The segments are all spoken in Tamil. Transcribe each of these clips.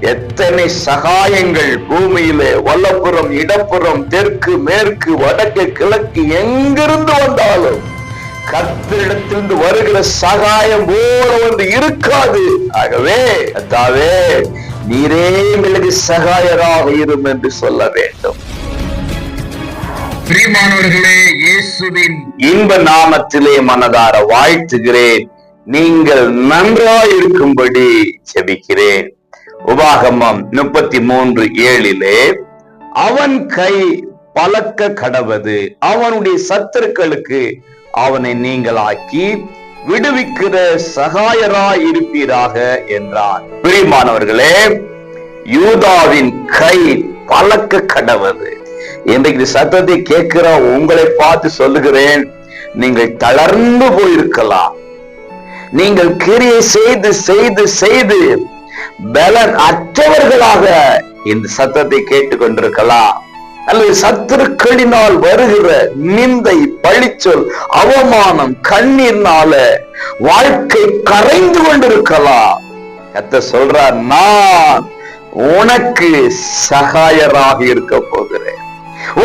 எத்தனை சகாயங்கள் பூமியிலே வலப்புறம் இடப்புறம் தெற்கு மேற்கு வடக்கு கிழக்கு எங்கிருந்து வந்தாலும் கர்த்தரிடத்திலிருந்து வருகிற சகாயம் போல வந்து இருக்காது. ஆகவே கர்த்தாவே நீரே எங்களுக்கு சகாயராக இரும் என்று சொல்ல வேண்டும். பிரியமானவர்களே, இயேசுவின் இன்ப நாமத்திலே மனதார வாழ்த்துகிறேன். நீங்கள் நன்றாய் இருக்கும்படி ஜெபிக்கிறேன். உபாகமம் 33:7 அவன் கை பலக்க கடவது, அவனுடைய சத்துருக்களுக்கு அவனை நீங்களாக்கி விடுவிக்கிற சகாயராய் இருப்பீராக என்றான். பிரியமானவர்களே, யூதாவின் கை பலக்க கடவது. இன்றைக்கு சத்தத்தை கேட்கிற உங்களை பார்த்து சொல்லுகிறேன், நீங்கள் தளர்ந்து போயிருக்கலாம். நீங்கள் கிரியை செய்து செய்து செய்து பலன் அற்றவர்களாக இந்த சத்தத்தை கேட்டுக்கொண்டிருக்கலாம். அல்லது சத்துருக்களினால் வருகிற நிந்தை, பழிச்சொல், அவமானம், கண்ணீர்னால வாழ்க்கை கரைந்து கொண்டிருக்கலாம். கர்த்தர் சொல்றார், நான் உனக்கு சகாயராக இருக்க போகிறேன்,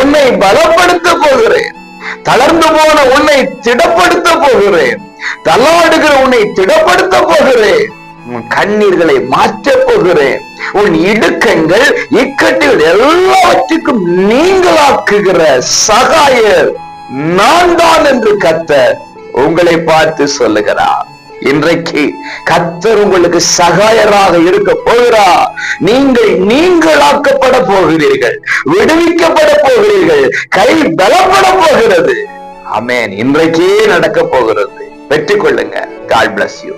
உன்னை பலப்படுத்த போகிறேன், தளர்ந்து போன உன்னை திடப்படுத்த போகிறேன், தள்ளாடுகிற உன்னை திடப்படுத்த போகிறேன், உன் கண்ணீர்களை மாற்ற போகிறேன், உன் இடுக்கங்கள் இக்கட்டுகள் எல்லாவற்றுக்கும் நீங்களாக்குகிற சகாயர் நான் தான் என்று கர்த்தர் உங்களை பார்த்து சொல்லுகிறார். இன்றைக்கு கர்த்தர் உங்களுக்கு சகாயராக இருக்க போகிறார். நீங்களாக்கப்பட போகிறீர்கள், விடுவிக்கப்பட போகிறீர்கள், கை பலப்பட போகிறது. ஆமென். இன்றைக்கே நடக்க போகிறது. பெற்றுக்கொள்ளுங்க. God bless you.